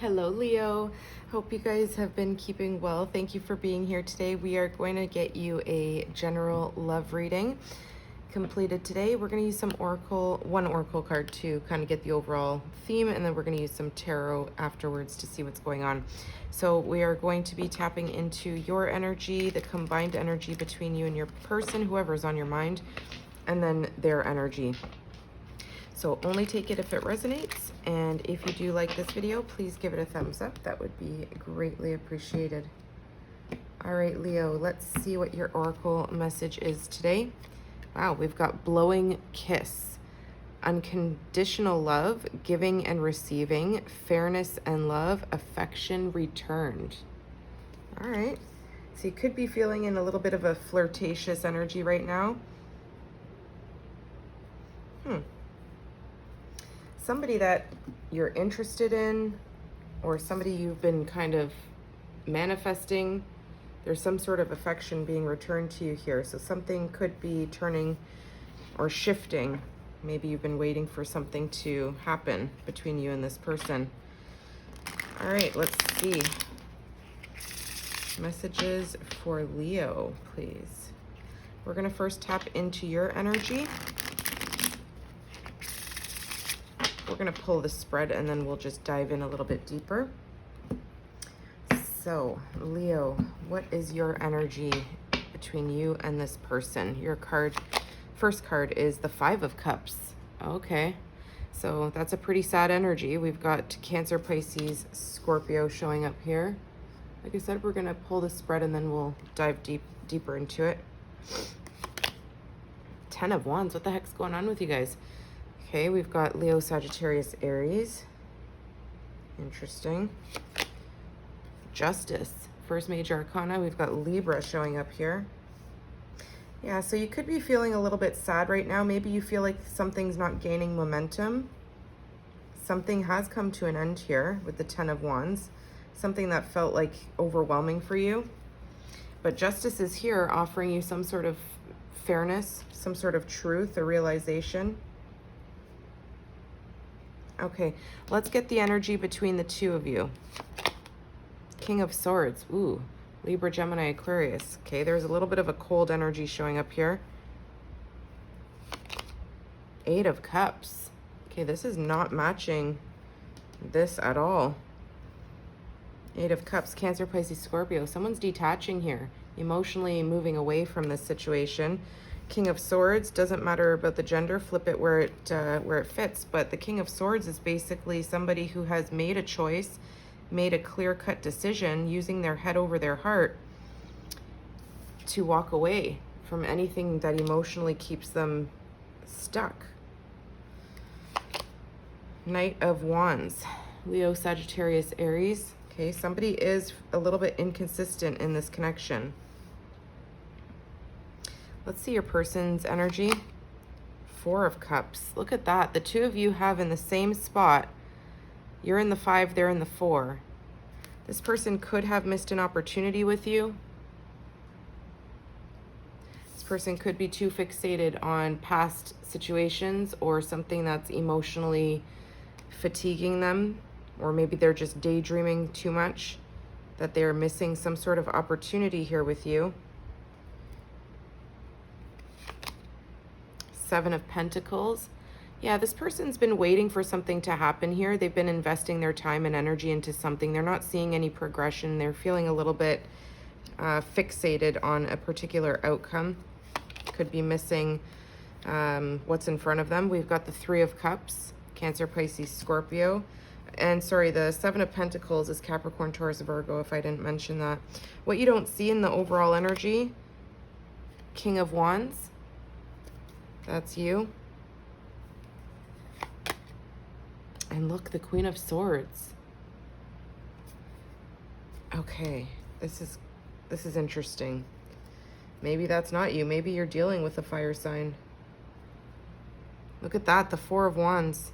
Hello, Leo. Hope you guys have been keeping well. Thank you for being here today. We are going to get you a general love reading completed today. We're going to use one oracle card to kind of get the overall theme, and then we're going to use some tarot afterwards to see what's going on. So we are going to be tapping into your energy, the combined energy between you and your person, whoever's on your mind, and then their energy. So only take it if it resonates, and if you do like this video, please give it a thumbs up. That would be greatly appreciated. All right, Leo, let's see what your oracle message is today. Wow, we've got blowing kiss, unconditional love, giving and receiving, fairness and love, affection returned. All right, so you could be feeling in a little bit of a flirtatious energy right now. Somebody that you're interested in, or somebody you've been kind of manifesting. There's some sort of affection being returned to you here. So something could be turning or shifting. Maybe you've been waiting for something to happen between you and this person. All right, let's see. Messages for Leo, please. We're going to first tap into your energy. We're going to pull the spread and then we'll just dive in a little bit deeper. So, Leo, what is your energy between you and this person? Your first card is the Five of Cups. Okay, so that's a pretty sad energy. We've got Cancer, Pisces, Scorpio showing up here. Like I said, we're going to pull the spread and then we'll dive deeper into it. Ten of Wands. What the heck's going on with you guys? Okay, we've got Leo, Sagittarius, Aries. Interesting. Justice, first major arcana. We've got Libra showing up here. Yeah, so you could be feeling a little bit sad right now. Maybe you feel like something's not gaining momentum. Something has come to an end here with the Ten of Wands. Something that felt like overwhelming for you. But Justice is here offering you some sort of fairness, some sort of truth, a realization. Okay, let's get the energy between the two of you. King of Swords. Ooh, Libra, Gemini, Aquarius. Okay, there's a little bit of a cold energy showing up here. Eight of Cups. Okay, this is not matching this at all. Eight of Cups, Cancer, Pisces, Scorpio. Someone's detaching here, emotionally moving away from this situation. King of Swords, doesn't matter about the gender, flip it where it fits, but the King of Swords is basically somebody who has made a choice, made a clear-cut decision, using their head over their heart to walk away from anything that emotionally keeps them stuck. Knight of Wands, Leo, Sagittarius, Aries. Okay, somebody is a little bit inconsistent in this connection. Let's see your person's energy. Four of Cups. Look at that. The two of you have in the same spot. You're in the 5, they're in the 4. This person could have missed an opportunity with you. This person could be too fixated on past situations or something that's emotionally fatiguing them, or maybe they're just daydreaming too much, that they're missing some sort of opportunity here with you. Seven of Pentacles. Yeah, this person's been waiting for something to happen here. They've been investing their time and energy into something. They're not seeing any progression. They're feeling a little bit fixated on a particular outcome. Could be missing what's in front of them. We've got the Three of Cups, Cancer, Pisces, Scorpio. And sorry, the Seven of Pentacles is Capricorn, Taurus, Virgo, if I didn't mention that. What you don't see in the overall energy, King of Wands. That's you. And look, the Queen of Swords. Okay, this is interesting. Maybe that's not you. Maybe you're dealing with a fire sign. Look at that, the Four of Wands.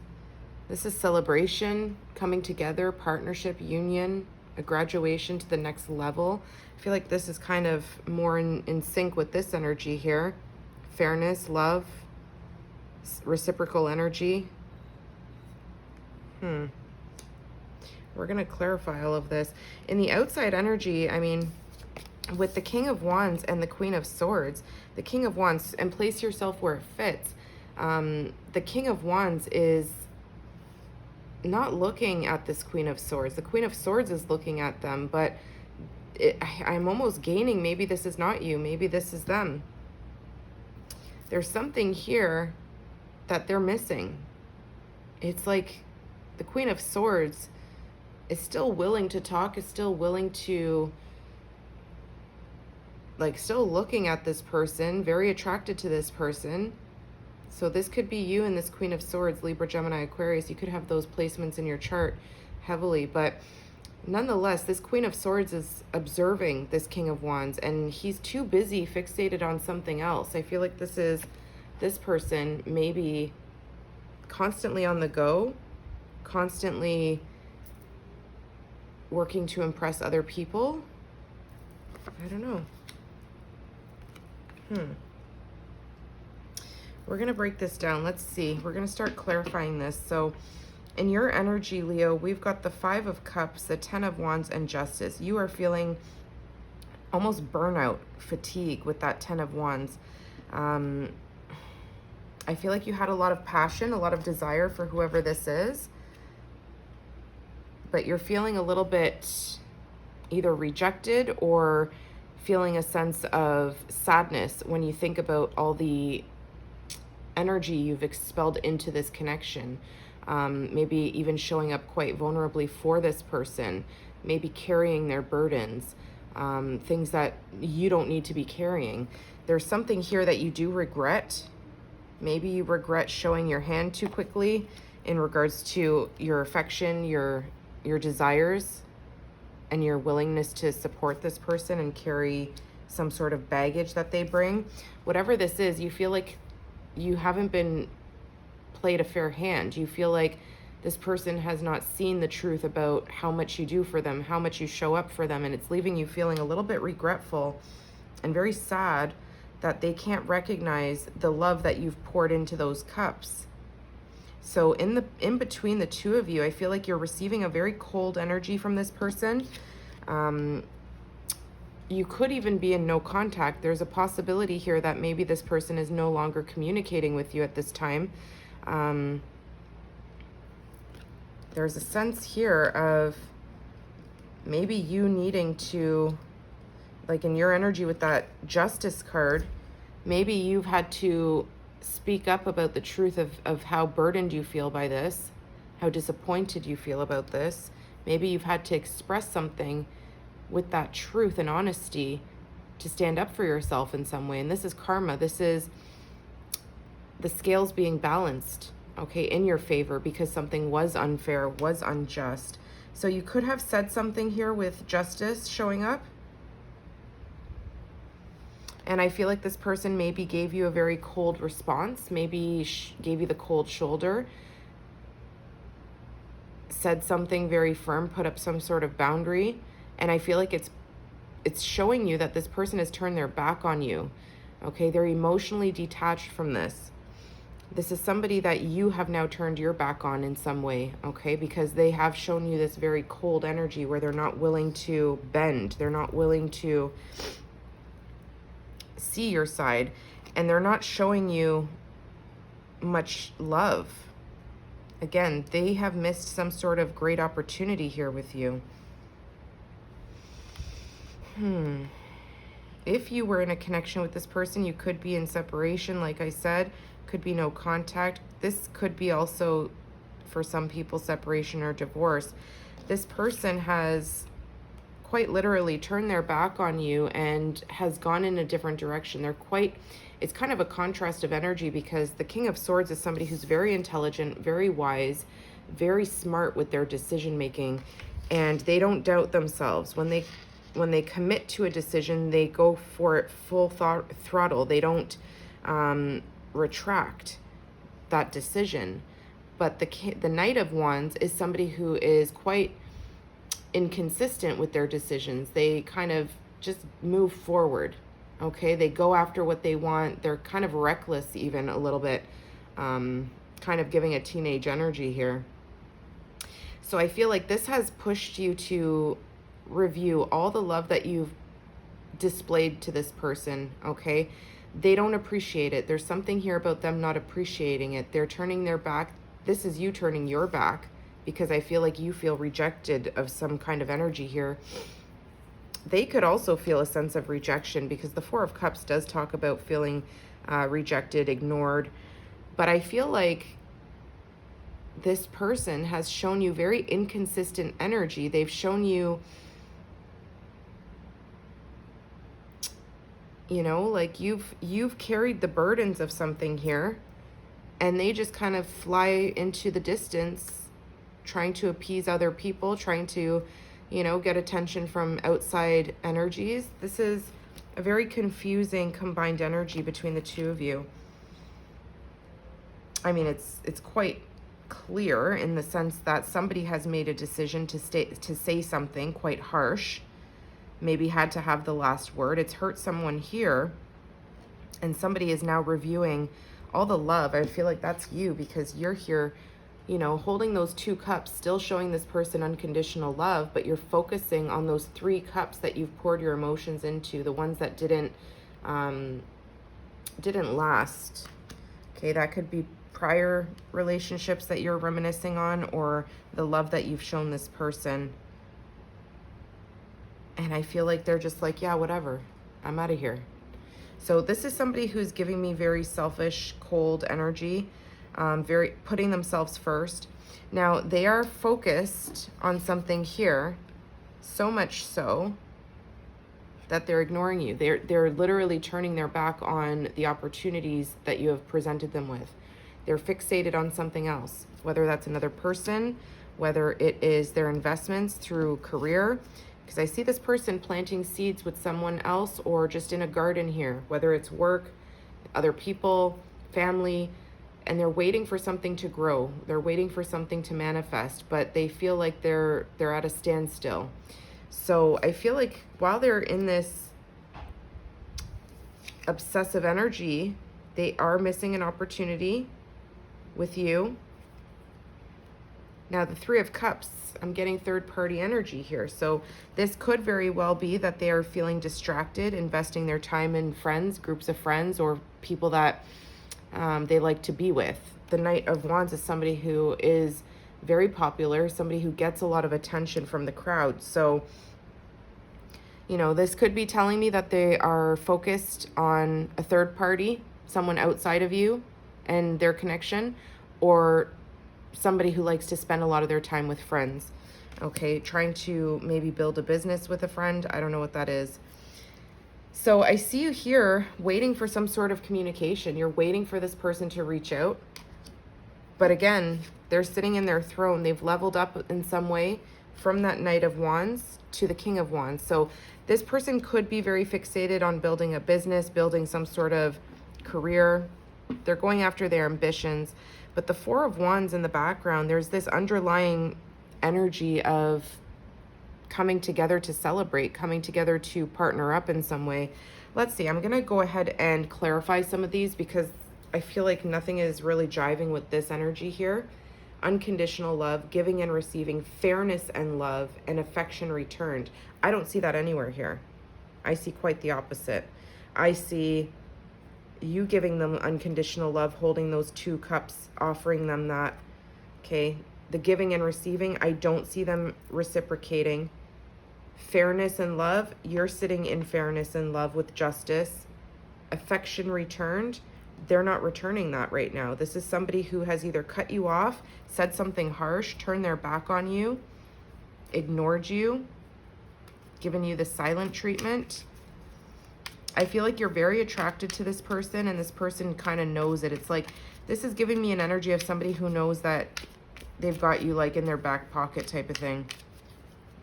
This is celebration, coming together, partnership, union, a graduation to the next level. I feel like this is kind of more in sync with this energy here. Fairness, love, reciprocal energy. We're going to clarify all of this. In the outside energy, I mean, with the King of Wands and the Queen of Swords, the King of Wands, and place yourself where it fits. The King of Wands is not looking at this Queen of Swords. The Queen of Swords is looking at them, but I'm almost gaining, maybe this is not you, maybe this is them. There's something here that they're missing. It's like the Queen of Swords is still willing to talk, is still willing to, like, still looking at this person, very attracted to this person. So this could be you and this Queen of Swords, Libra, Gemini, Aquarius. You could have those placements in your chart heavily, but nonetheless, this Queen of Swords is observing this King of Wands, and he's too busy, fixated on something else. I feel like this person maybe constantly on the go, constantly working to impress other people. I don't know. We're going to break this down. Let's see. We're going to start clarifying this. So in your energy, Leo, we've got the Five of Cups, the Ten of Wands, and Justice. You are feeling almost burnout, fatigue with that Ten of Wands. I feel like you had a lot of passion, a lot of desire for whoever this is, but you're feeling a little bit either rejected or feeling a sense of sadness when you think about all the energy you've expelled into this connection. Maybe even showing up quite vulnerably for this person, maybe carrying their burdens, things that you don't need to be carrying. There's something here that you do regret. Maybe you regret showing your hand too quickly in regards to your affection, your desires, and your willingness to support this person and carry some sort of baggage that they bring. Whatever this is, you feel like you haven't been played a fair hand. You feel like this person has not seen the truth about how much you do for them, how much you show up for them, and it's leaving you feeling a little bit regretful and very sad that they can't recognize the love that you've poured into those cups. So in between the two of you, I feel like you're receiving a very cold energy from this person. You could even be in no contact. There's a possibility here that maybe this person is no longer communicating with you at this time. There's a sense here of maybe you needing to, like in your energy with that Justice card, maybe you've had to speak up about the truth of how burdened you feel by this, how disappointed you feel about this. Maybe you've had to express something with that truth and honesty to stand up for yourself in some way. And this is karma. This is the scales being balanced, okay, in your favor because something was unfair, was unjust. So you could have said something here with Justice showing up. And I feel like this person maybe gave you a very cold response, maybe gave you the cold shoulder, said something very firm, put up some sort of boundary. And I feel like it's showing you that this person has turned their back on you. Okay, they're emotionally detached from this. This is somebody that you have now turned your back on in some way, okay? Because they have shown you this very cold energy where they're not willing to bend. They're not willing to see your side. And they're not showing you much love. Again, they have missed some sort of great opportunity here with you. If you were in a connection with this person, you could be in separation, like I said, could be no contact. This could be also, for some people, separation or divorce. This person has quite literally turned their back on you and has gone in a different direction. It's kind of a contrast of energy because the King of Swords is somebody who's very intelligent, very wise, very smart with their decision making, and they don't doubt themselves. When they commit to a decision, they go for it full throttle. They don't retract that decision. But the Knight of Wands is somebody who is quite inconsistent with their decisions. They kind of just move forward. Okay, they go after what they want. They're kind of reckless, even a little bit, kind of giving a teenage energy here. So I feel like this has pushed you to review all the love that you've displayed to this person, okay? They don't appreciate it. There's something here about them not appreciating it. They're turning their back. This is you turning your back because I feel like you feel rejected of some kind of energy here. They could also feel a sense of rejection because the Four of Cups does talk about feeling rejected, ignored. But I feel like this person has shown you very inconsistent energy. They've shown you, you know, like you've carried the burdens of something here, and they just kind of fly into the distance trying to appease other people, trying to, you know, get attention from outside energies. This is a very confusing combined energy between the two of you. I mean, it's quite clear in the sense that somebody has made a decision to say something quite harsh, maybe had to have the last word. It's hurt someone here, and somebody is now reviewing all the love. I feel like that's you because you're here, you know, holding those 2 cups, still showing this person unconditional love, but you're focusing on those 3 cups that you've poured your emotions into, the ones that didn't last. Okay, that could be prior relationships that you're reminiscing on, or the love that you've shown this person. And I feel like they're just like, yeah, whatever, I'm out of here. So this is somebody who's giving me very selfish, cold energy, very putting themselves first. Now they are focused on something here, so much so that they're ignoring you. They're literally turning their back on the opportunities that you have presented them with. They're fixated on something else, whether that's another person, whether it is their investments through career, because I see this person planting seeds with someone else or just in a garden here, whether it's work, other people, family, and they're waiting for something to grow. They're waiting for something to manifest, but they feel like they're at a standstill. So I feel like while they're in this obsessive energy, they are missing an opportunity with you. Now the 3 of Cups, I'm getting third-party energy here. So this could very well be that they are feeling distracted, investing their time in friends, groups of friends, or people that they like to be with. The Knight of Wands is somebody who is very popular, somebody who gets a lot of attention from the crowd. So, you know, this could be telling me that they are focused on a third party, someone outside of you and their connection, or somebody who likes to spend a lot of their time with friends. Okay, trying to maybe build a business with a friend. I don't know what that is. So I see you here waiting for some sort of communication. You're waiting for this person to reach out. But again, they're sitting in their throne. They've leveled up in some way from that Knight of Wands to the King of Wands. So this person could be very fixated on building a business, building some sort of career. They're going after their ambitions. But the 4 of Wands in the background, there's this underlying energy of coming together to celebrate, coming together to partner up in some way. Let's see, I'm going to go ahead and clarify some of these because I feel like nothing is really jiving with this energy here. Unconditional love, giving and receiving, fairness and love, and affection returned. I don't see that anywhere here. I see quite the opposite. I see you giving them unconditional love, holding those 2 cups, offering them that. Okay, the giving and receiving, I don't see them reciprocating. Fairness and love, you're sitting in fairness and love with justice. Affection returned, they're not returning that right now. This is somebody who has either cut you off, said something harsh, turned their back on you, ignored you, given you the silent treatment. I feel like you're very attracted to this person, and this person kind of knows it. It's like, this is giving me an energy of somebody who knows that they've got you like in their back pocket type of thing.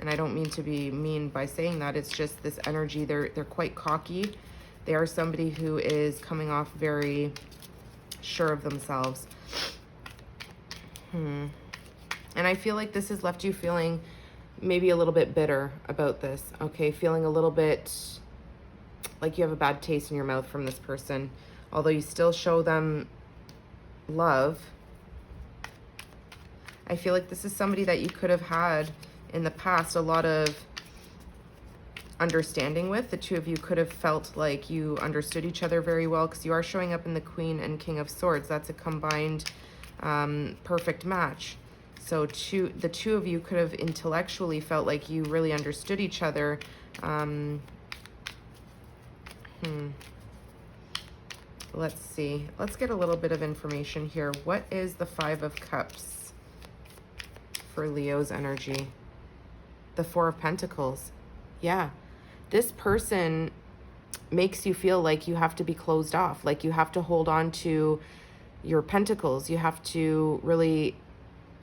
And I don't mean to be mean by saying that. It's just this energy. They're quite cocky. They are somebody who is coming off very sure of themselves. And I feel like this has left you feeling maybe a little bit bitter about this. Okay, feeling a little bit like you have a bad taste in your mouth from this person. Although you still show them love, I feel like this is somebody that you could have had in the past a lot of understanding with. The two of you could have felt like you understood each other very well, because you are showing up in the Queen and King of Swords. That's a combined perfect match. So the two of you could have intellectually felt like you really understood each other. Let's see. Let's get a little bit of information here. What is the Five of Cups for Leo's energy? The Four of Pentacles. Yeah. This person makes you feel like you have to be closed off, like you have to hold on to your pentacles. You have to really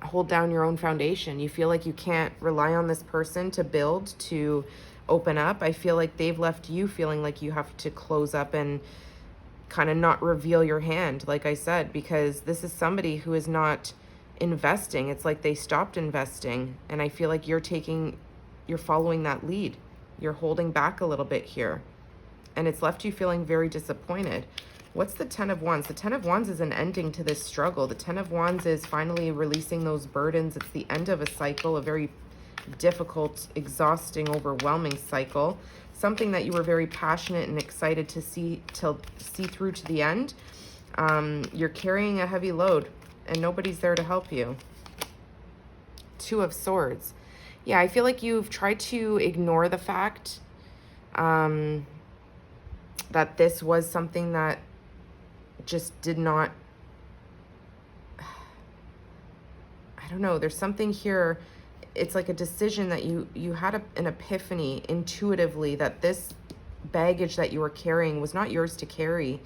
hold down your own foundation. You feel like you can't rely on this person to build, to open up. I feel like they've left you feeling like you have to close up and kind of not reveal your hand, like I said, because this is somebody who is not investing. It's like they stopped investing, and I feel like you're following that lead. You're holding back a little bit here, and it's left you feeling very disappointed. What's the Ten of Wands? The Ten of Wands is an ending to this struggle. The Ten of Wands is finally releasing those burdens. It's the end of a cycle, a very difficult, exhausting, overwhelming cycle. Something that you were very passionate and excited to see through to the end. You're carrying a heavy load, and nobody's there to help you. Two of Swords. Yeah, I feel like you've tried to ignore the fact that this was something that just did not, I don't know, there's something here. It's like a decision that you had an epiphany intuitively that this baggage that you were carrying was not yours to carry.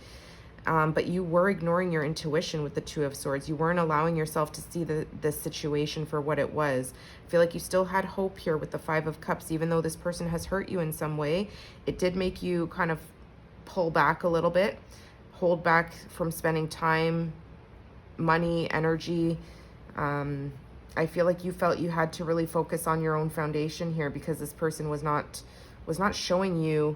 But you were ignoring your intuition with the Two of Swords. You weren't allowing yourself to see the situation for what it was. I feel like you still had hope here with the Five of Cups. Even though this person has hurt you in some way, it did make you kind of pull back a little bit, hold back from spending time, money, energy. I feel like you felt you had to really focus on your own foundation here, because this person was not showing you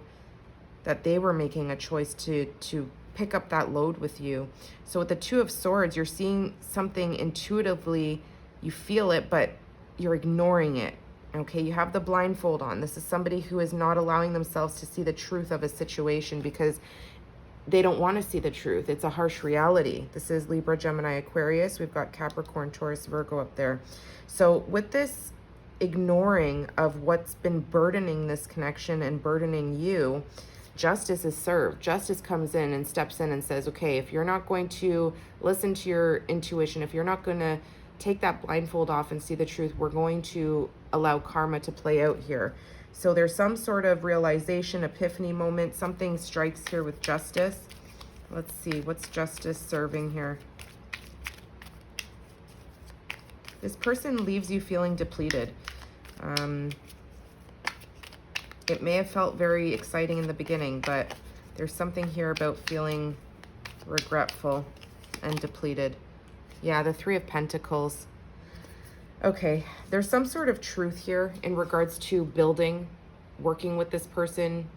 that they were making a choice to pick up that load with you. So with the Two of Swords, you're seeing something intuitively, you feel it, but you're ignoring it. Okay, you have the blindfold on. This is somebody who is not allowing themselves to see the truth of a situation because they don't want to see the truth. It's a harsh reality. This is Libra, Gemini, Aquarius. We've got Capricorn, Taurus, Virgo up there. So with this ignoring of what's been burdening this connection and burdening you, justice is served. Justice comes in and steps in and says, okay, if you're not going to listen to your intuition, if you're not going to take that blindfold off and see the truth, we're going to allow karma to play out here. So there's some sort of realization, epiphany moment. Something strikes here with justice. Let's see, what's justice serving here? This person leaves you feeling depleted. It may have felt very exciting in the beginning, but there's something here about feeling regretful and depleted. Yeah, the Three of Pentacles. Okay, there's some sort of truth here in regards to building, working with this person.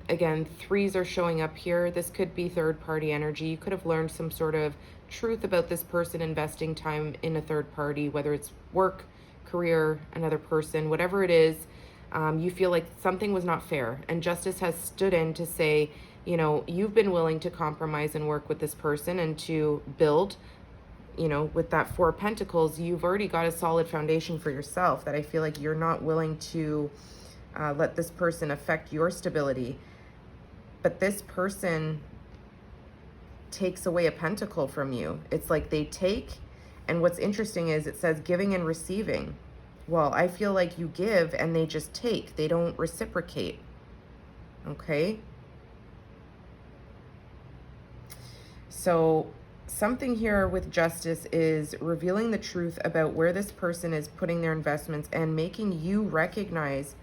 Again, threes are showing up here. This could be third-party energy. You could have learned some sort of truth about this person investing time in a third party, whether it's work, career, another person, whatever it is. You feel like something was not fair, and justice has stood in to say, you know, you've been willing to compromise and work with this person and to build. You know, with that Four of Pentacles, you've already got a solid foundation for yourself that I feel like you're not willing to let this person affect your stability. But this person takes away a pentacle from you. It's like they take, and what's interesting is it says giving and receiving. Well, I feel like you give and they just take. They don't reciprocate. Okay? So something here with justice is revealing the truth about where this person is putting their investments and making you recognize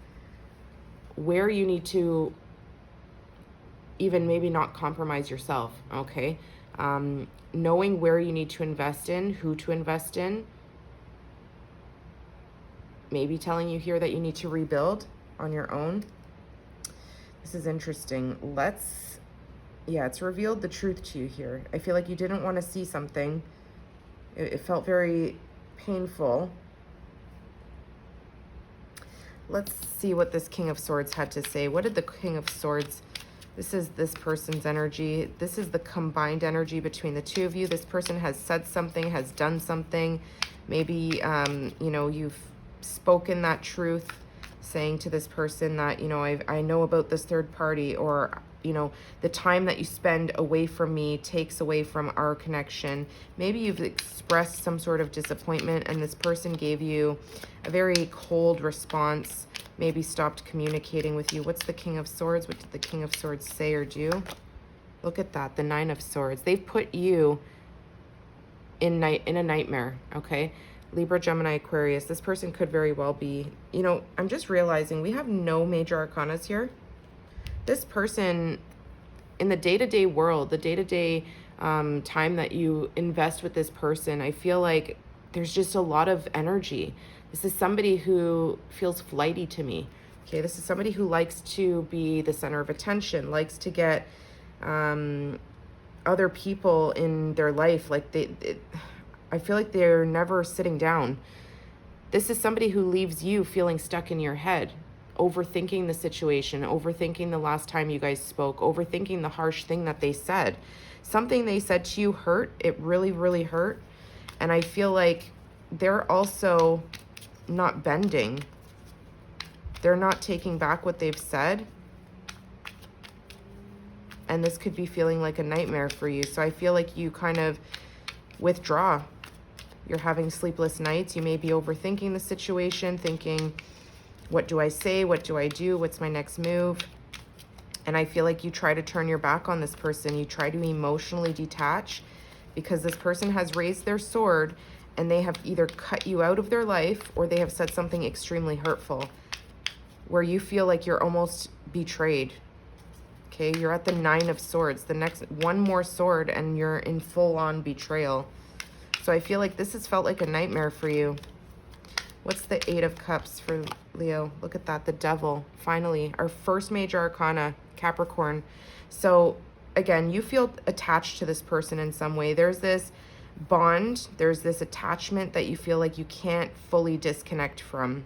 where you need to even maybe not compromise yourself, okay? Knowing where you need to invest in, who to invest in, maybe telling you here that you need to rebuild on your own. This is interesting. Yeah, it's revealed the truth to you here. I feel like you didn't want to see something. It felt very painful. Let's see what this King of Swords had to say. What did the King of Swords... This is this person's energy. This is the combined energy between the two of you. This person has said something, has done something. Maybe, you know, you've spoken that truth, saying to this person that, you know, I know about this third party, or, you know, the time that you spend away from me takes away from our connection. Maybe you've expressed some sort of disappointment and this person gave you a very cold response, maybe stopped communicating with you. What's the King of Swords? What did the King of Swords say or do? Look at that, the Nine of Swords. They've put you in a nightmare, okay? Libra, Gemini, Aquarius. This person could very well be, you know, I'm just realizing we have no major arcanas here. This person, in the day-to-day world, the day-to-day time that you invest with this person, I feel like there's just a lot of energy. This is somebody who feels flighty to me. Okay, this is somebody who likes to be the center of attention, likes to get other people in their life. Like I feel like they're never sitting down. This is somebody who leaves you feeling stuck in your head, overthinking the situation, overthinking the last time you guys spoke, overthinking the harsh thing that they said. Something they said to you hurt. It really, really hurt. And I feel like they're also not bending. They're not taking back what they've said. And this could be feeling like a nightmare for you. So I feel like you kind of withdraw. You're having sleepless nights. You may be overthinking the situation, thinking, what do I say? What do I do? What's my next move? And I feel like you try to turn your back on this person. You try to emotionally detach because this person has raised their sword and they have either cut you out of their life or they have said something extremely hurtful where you feel like you're almost betrayed. Okay, you're at the Nine of Swords. The next one more sword and you're in full-on betrayal. So I feel like this has felt like a nightmare for you. What's the Eight of Cups for Leo? Look at that, the Devil. Finally, our first major arcana, Capricorn. So again, you feel attached to this person in some way. There's this bond, there's this attachment that you feel like you can't fully disconnect from.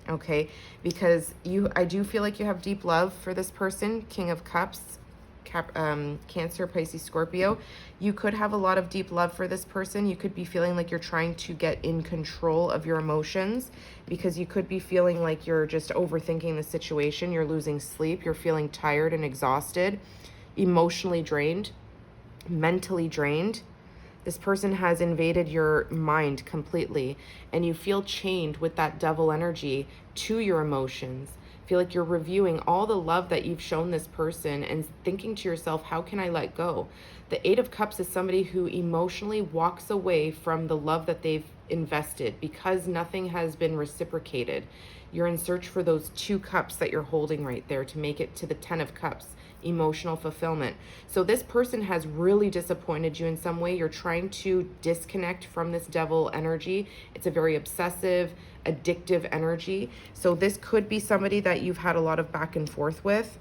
Okay, because I do feel like you have deep love for this person. King of Cups, Cancer, Pisces, Scorpio. You could have a lot of deep love for this person. You could be feeling like you're trying to get in control of your emotions because you could be feeling like you're just overthinking the situation. You're losing sleep. You're feeling tired and exhausted, emotionally drained, mentally drained. This person has invaded your mind completely and you feel chained with that devil energy to your emotions. Feel like you're reviewing all the love that you've shown this person and thinking to yourself, how can I let go? The Eight of Cups is somebody who emotionally walks away from the love that they've invested because nothing has been reciprocated. You're in search for those two cups that you're holding right there to make it to the Ten of Cups, emotional fulfillment. So this person has really disappointed you in some way. You're trying to disconnect from this devil energy. It's a very obsessive, addictive energy. So this could be somebody that you've had a lot of back and forth with.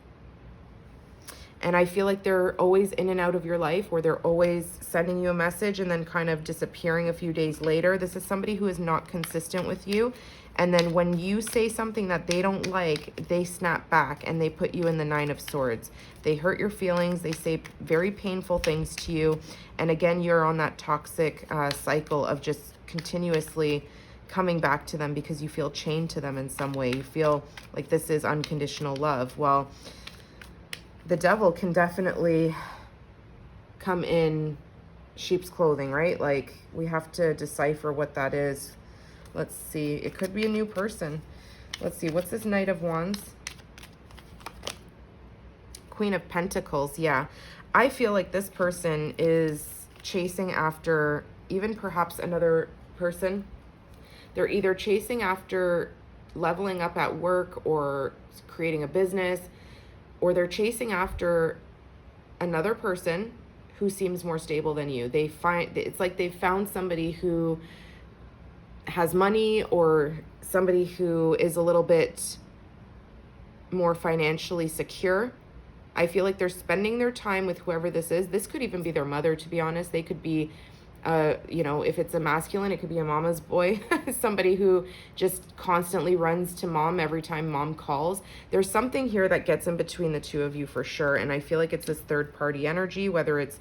And I feel like they're always in and out of your life, where they're always sending you a message and then kind of disappearing a few days later. This is somebody who is not consistent with you. And then when you say something that they don't like, they snap back and they put you in the Nine of Swords. They hurt your feelings. They say very painful things to you. And again, you're on that toxic cycle of just continuously coming back to them because you feel chained to them in some way. You feel like this is unconditional love. Well, the devil can definitely come in sheep's clothing, right? Like, we have to decipher what that is. Let's see. It could be a new person. Let's see. What's this Knight of Wands? Queen of Pentacles. Yeah. I feel like this person is chasing after even perhaps another person. They're either chasing after leveling up at work or creating a business, or they're chasing after another person who seems more stable than you. It's like they've found somebody who has money or somebody who is a little bit more financially secure. I feel like they're spending their time with whoever this is. This could even be their mother, to be honest. They could be You know, if it's a masculine, it could be a mama's boy, somebody who just constantly runs to mom every time mom calls. There's something here that gets in between the two of you for sure. And I feel like it's this third party energy, whether it's,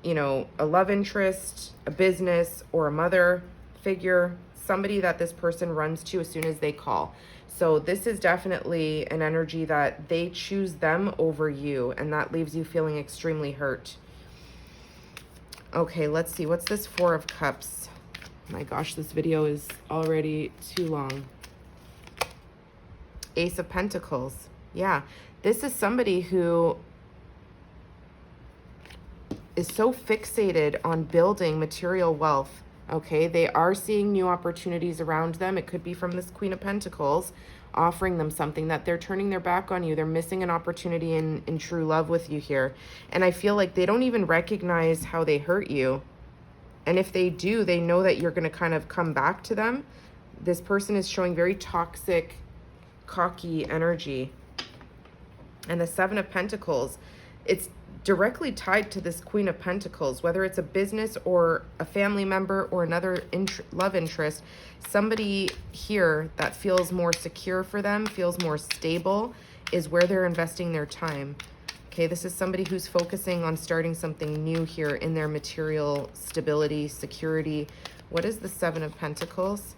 you know, a love interest, a business, or a mother figure, somebody that this person runs to as soon as they call. So this is definitely an energy that they choose them over you, and that leaves you feeling extremely hurt. Okay, let's see. What's this Four of Cups? My gosh, this video is already too long. Ace of Pentacles. Yeah, this is somebody who is so fixated on building material wealth. Okay, they are seeing new opportunities around them. It could be from this Queen of Pentacles offering them something that they're turning their back on you. They're missing an opportunity in true love with you here. And I feel like they don't even recognize how they hurt you. And if they do, they know that you're going to kind of come back to them. This person is showing very toxic, cocky energy. And the Seven of Pentacles, it's directly tied to this Queen of Pentacles, whether it's a business or a family member or another love interest, somebody here that feels more secure for them, feels more stable, is where they're investing their time. Okay, this is somebody who's focusing on starting something new here in their material stability, security. What is the Seven of Pentacles?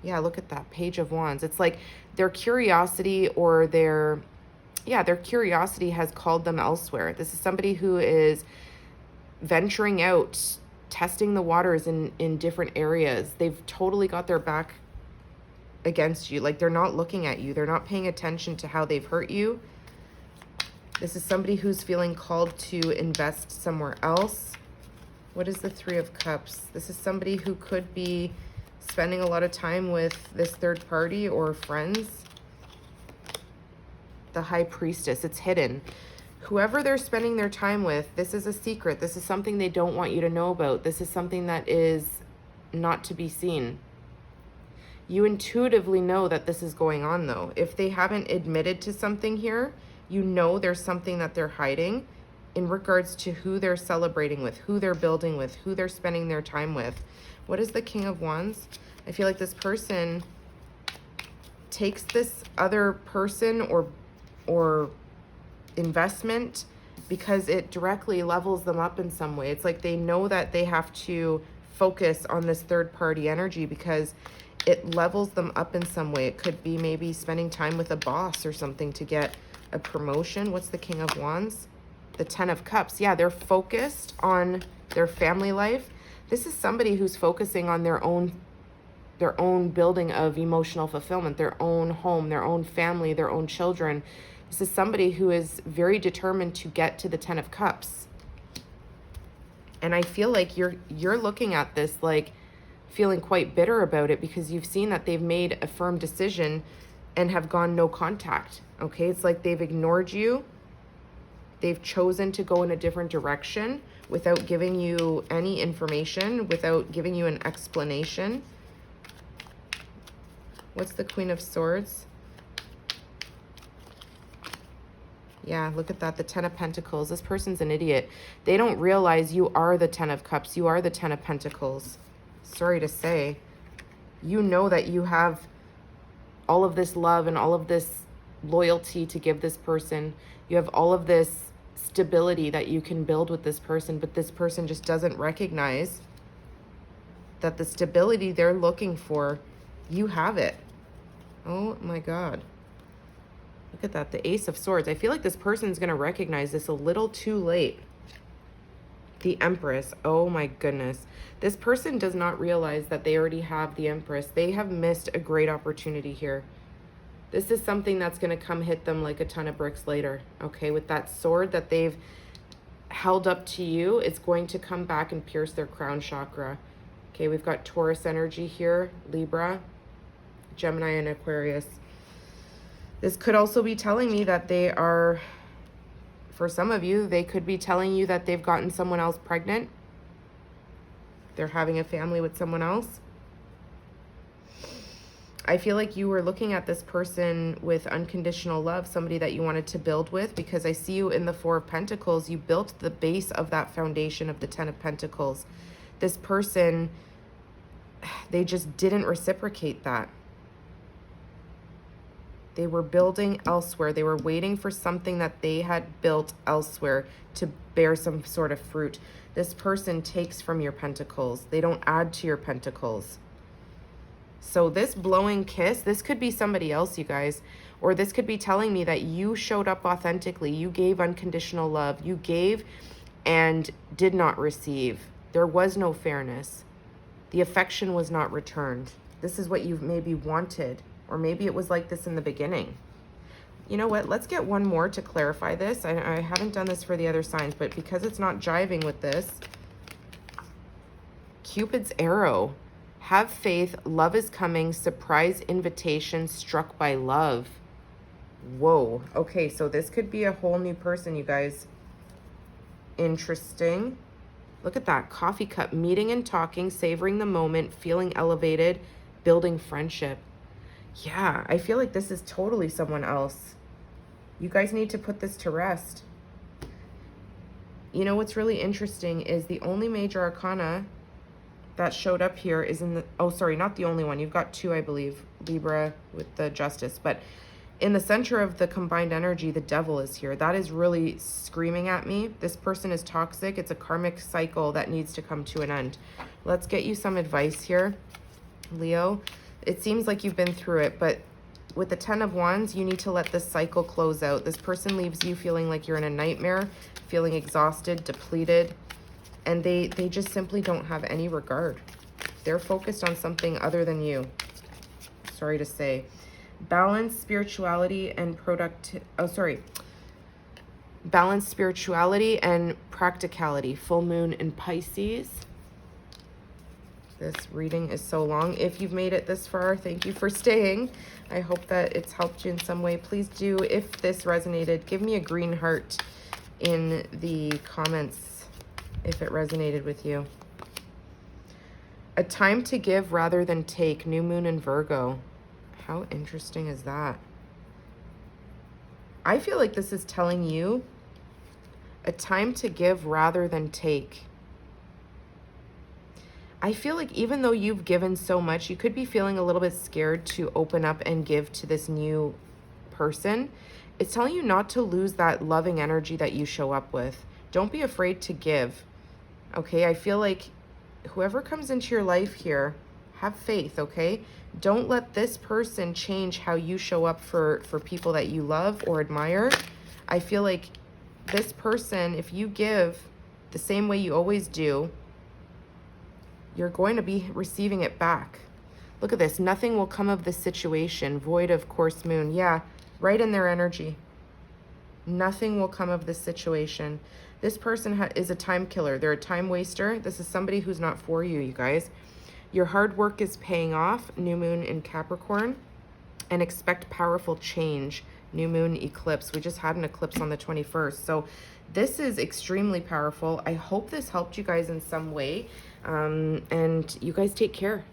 Yeah, look at that, Page of Wands. It's like their curiosity or their curiosity has called them elsewhere. This is somebody who is venturing out, testing the waters in different areas. They've totally got their back against you. Like, they're not looking at you. They're not paying attention to how they've hurt you. This is somebody who's feeling called to invest somewhere else. What is the Three of Cups? This is somebody who could be spending a lot of time with this third party or friends. The High Priestess, it's hidden. Whoever they're spending their time with, this is a secret. This is something they don't want you to know about. This is something that is not to be seen. You intuitively know that this is going on, though. If they haven't admitted to something here, you know there's something that they're hiding in regards to who they're celebrating with, who they're building with, who they're spending their time with. What is the King of Wands? I feel like this person takes this other person or investment because it directly levels them up in some way. It's like they know that they have to focus on this third party energy because it levels them up in some way. It could be maybe spending time with a boss or something to get a promotion. What's the King of Wands? The Ten of Cups. Yeah, they're focused on their family life. This is somebody who's focusing on their own building of emotional fulfillment, their own home, their own family, their own children. This is somebody who is very determined to get to the Ten of Cups. And I feel like you're looking at this like feeling quite bitter about it because you've seen that they've made a firm decision and have gone no contact. Okay, it's like they've ignored you. They've chosen to go in a different direction without giving you any information, without giving you an explanation. What's the Queen of Swords? Yeah, look at that, the Ten of Pentacles. This person's an idiot. They don't realize you are the Ten of Cups. You are the Ten of Pentacles. Sorry to say. You know that you have all of this love and all of this loyalty to give this person. You have all of this stability that you can build with this person, but this person just doesn't recognize that the stability they're looking for, you have it. Oh my God. Look at that, the Ace of Swords. I feel like this person's going to recognize this a little too late. The Empress. Oh my goodness. This person does not realize that they already have the Empress. They have missed a great opportunity here. This is something that's going to come hit them like a ton of bricks later. Okay, with that sword that they've held up to you, it's going to come back and pierce their crown chakra. Okay, we've got Taurus energy here, Libra, Gemini, and Aquarius. This could also be telling me that they are, for some of you, they could be telling you that they've gotten someone else pregnant. They're having a family with someone else. I feel like you were looking at this person with unconditional love, somebody that you wanted to build with, because I see you in the Four of Pentacles. You built the base of that foundation of the Ten of Pentacles. this person, they just didn't reciprocate that. They were building elsewhere. They were waiting for something that they had built elsewhere to bear some sort of fruit. This person takes from your pentacles. They don't add to your pentacles. So this blowing kiss, this could be somebody else, you guys. Or this could be telling me that you showed up authentically. You gave unconditional love. You gave and did not receive. There was no fairness. The affection was not returned. This is what you maybe wanted. Or maybe it was like this in the beginning. You know what? Let's get one more to clarify this. I haven't done this for the other signs, but because it's not jiving with this, Cupid's arrow. Have faith. Love is coming. Surprise invitation struck by love. Whoa. Okay, so this could be a whole new person, you guys. Interesting. Look at that. Coffee cup. Meeting and talking, savoring the moment, feeling elevated, building friendship. Yeah, I feel like this is totally someone else. You guys need to put this to rest. You know what's really interesting is the only major arcana that showed up here is in the, oh, sorry, not the only one. You've got two, I believe, Libra with the Justice. But in the center of the combined energy, the Devil is here. That is really screaming at me. This person is toxic. It's a karmic cycle that needs to come to an end. Let's get you some advice here, Leo. It seems like you've been through it, but with the 10 of Wands, you need to let this cycle close out. This person leaves you feeling like you're in a nightmare, feeling exhausted, depleted, and they just simply don't have any regard. They're focused on something other than you. Sorry to say. Balance, spirituality, and balance, spirituality, and practicality. Full moon in Pisces. This reading is so long. If you've made it this far, thank you for staying. I hope that it's helped you in some way. Please do, if this resonated, give me a green heart in the comments if it resonated with you. A time to give rather than take. New moon in Virgo. How interesting is that? I feel like this is telling you a time to give rather than take. I feel like even though you've given so much, you could be feeling a little bit scared to open up and give to this new person. It's telling you not to lose that loving energy that you show up with. Don't be afraid to give. Okay, I feel like whoever comes into your life here, have faith, okay? Don't let this person change how you show up for people that you love or admire. I feel like this person, if you give the same way you always do, you're going to be receiving it back. Look at this. Nothing will come of this situation. Void of course moon. Yeah, right in their energy. Nothing will come of this situation. This person is a time killer. They're a time waster. This is somebody who's not for you, you guys. Your hard work is paying off. New moon in Capricorn. And expect powerful change. New moon eclipse. We just had an eclipse on the 21st. So this is extremely powerful. I hope this helped you guys in some way. And you guys take care.